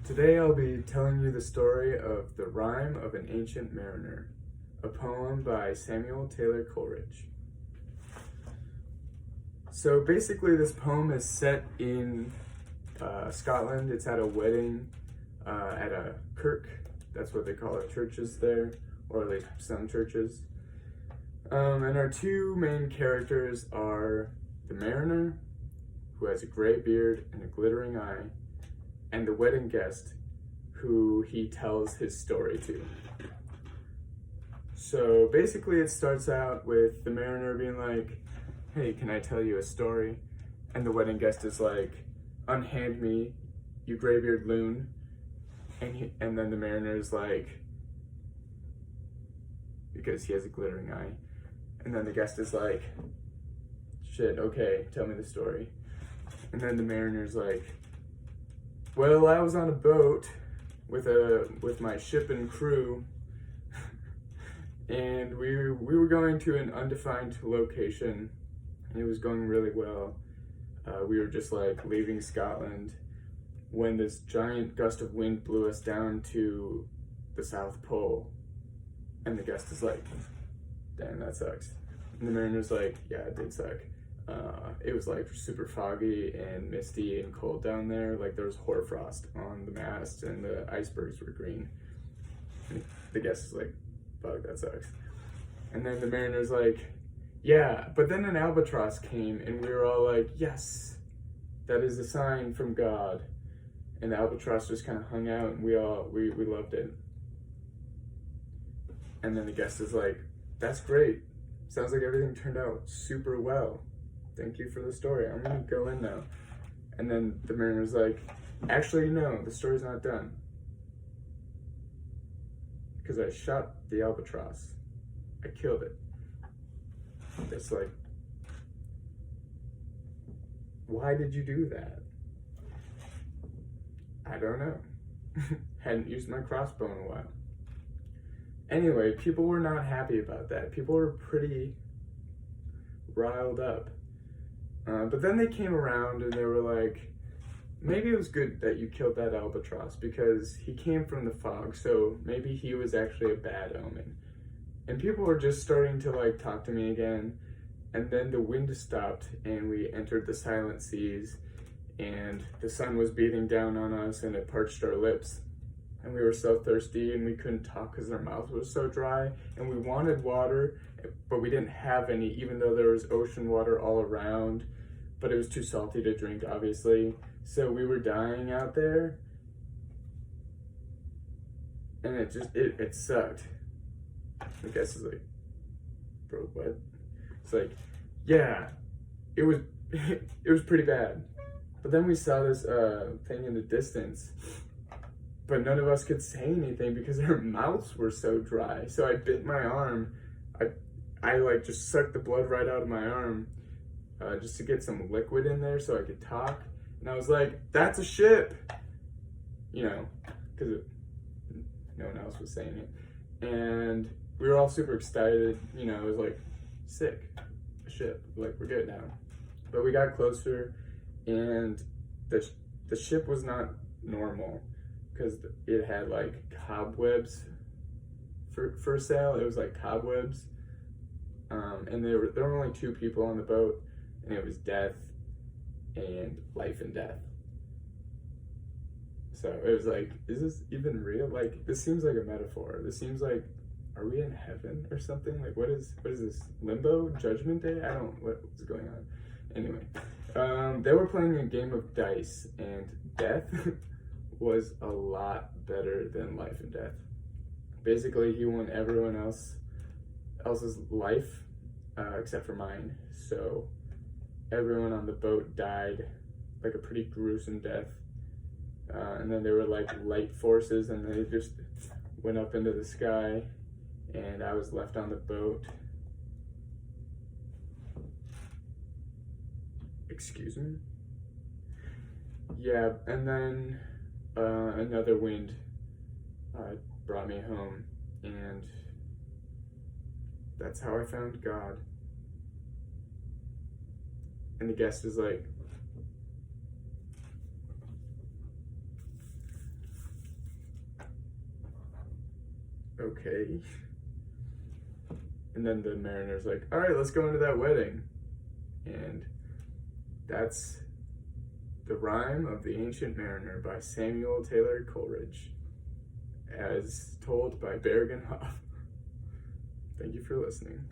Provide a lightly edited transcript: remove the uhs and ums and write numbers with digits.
Today I'll be telling you the story of The Rime of an Ancient Mariner, a poem by Samuel Taylor Coleridge. So basically this poem is set in Scotland. It's at a wedding at a kirk. That's what they call our churches there, or at least some churches. And our two main characters are the mariner, who has a gray beard and a glittering eye, and the wedding guest, who he tells his story to. So basically it starts out with the mariner being like, "Hey, can I tell you a story?" And the wedding guest is like, "Unhand me, you graybeard loon." And then the mariner is like, because he has a glittering eye. And then the guest is like, "Shit, okay, tell me the story." And then the mariner's like, "Well, I was on a boat with my ship and crew, and we were going to an undefined location, and it was going really well. We were just like leaving Scotland when this giant gust of wind blew us down to the South Pole." And the guest is like, "Damn, that sucks." And the mariner's like, "Yeah, it did suck. It was like super foggy and misty and cold down there. Like there was hoarfrost on the mast and the icebergs were green." And the guest is like, "Fuck, that sucks." And then the mariner's like, "Yeah, but then an albatross came and we were all like, yes, that is a sign from God." And the albatross just kind of hung out and we loved it. And then the guest is like, "That's great. Sounds like everything turned out super well. Thank you for the story. I'm gonna go in now." And then the mariner's like, "Actually, no, the story's not done. Because I shot the albatross. I killed it." It's like, why did you do that? I don't know. Hadn't used my crossbow in a while. Anyway, people were not happy about that. People were pretty riled up. But then they came around and they were like, maybe it was good that you killed that albatross because he came from the fog, so maybe he was actually a bad omen. And people were just starting to like talk to me again. And then the wind stopped and we entered the silent seas and the sun was beating down on us and it parched our lips. And we were so thirsty and we couldn't talk because our mouths were so dry, and we wanted water, but we didn't have any, even though there was ocean water all around, but it was too salty to drink, obviously. So we were dying out there, and it sucked. The guest is like, "Bro, what?" It's like, "Yeah, it was it was pretty bad." But then we saw this thing in the distance, but none of us could say anything because our mouths were so dry. So I bit my arm. I like just sucked the blood right out of my arm just to get some liquid in there so I could talk. And I was like, "That's a ship," because no one else was saying it. And we were all super excited. It was like, sick, a ship. Like, we're good now. But we got closer, and the ship was not normal, because it had like cobwebs for sale. It was like cobwebs, and there were only two people on the boat, and it was death and life and death. So it was like, is this even real? Like, this seems like a metaphor. This seems like, are we in heaven or something? Like, what is this, limbo, judgment day? I don't, what's going on? Anyway, they were playing a game of dice, and death was a lot better than life and death. Basically, he won everyone else's life except for mine. So everyone on the boat died like a pretty gruesome death. And then there were like light forces, and they just went up into the sky, and I was left on the boat. Excuse me? Yeah, and then another wind brought me home, and that's how I found God. And the guest is like, okay. And then the mariner's like, all right, let's go into that wedding. And that's The Rime of the Ancient Mariner by Samuel Taylor Coleridge, as told by Bergen Hoff. Thank you for listening.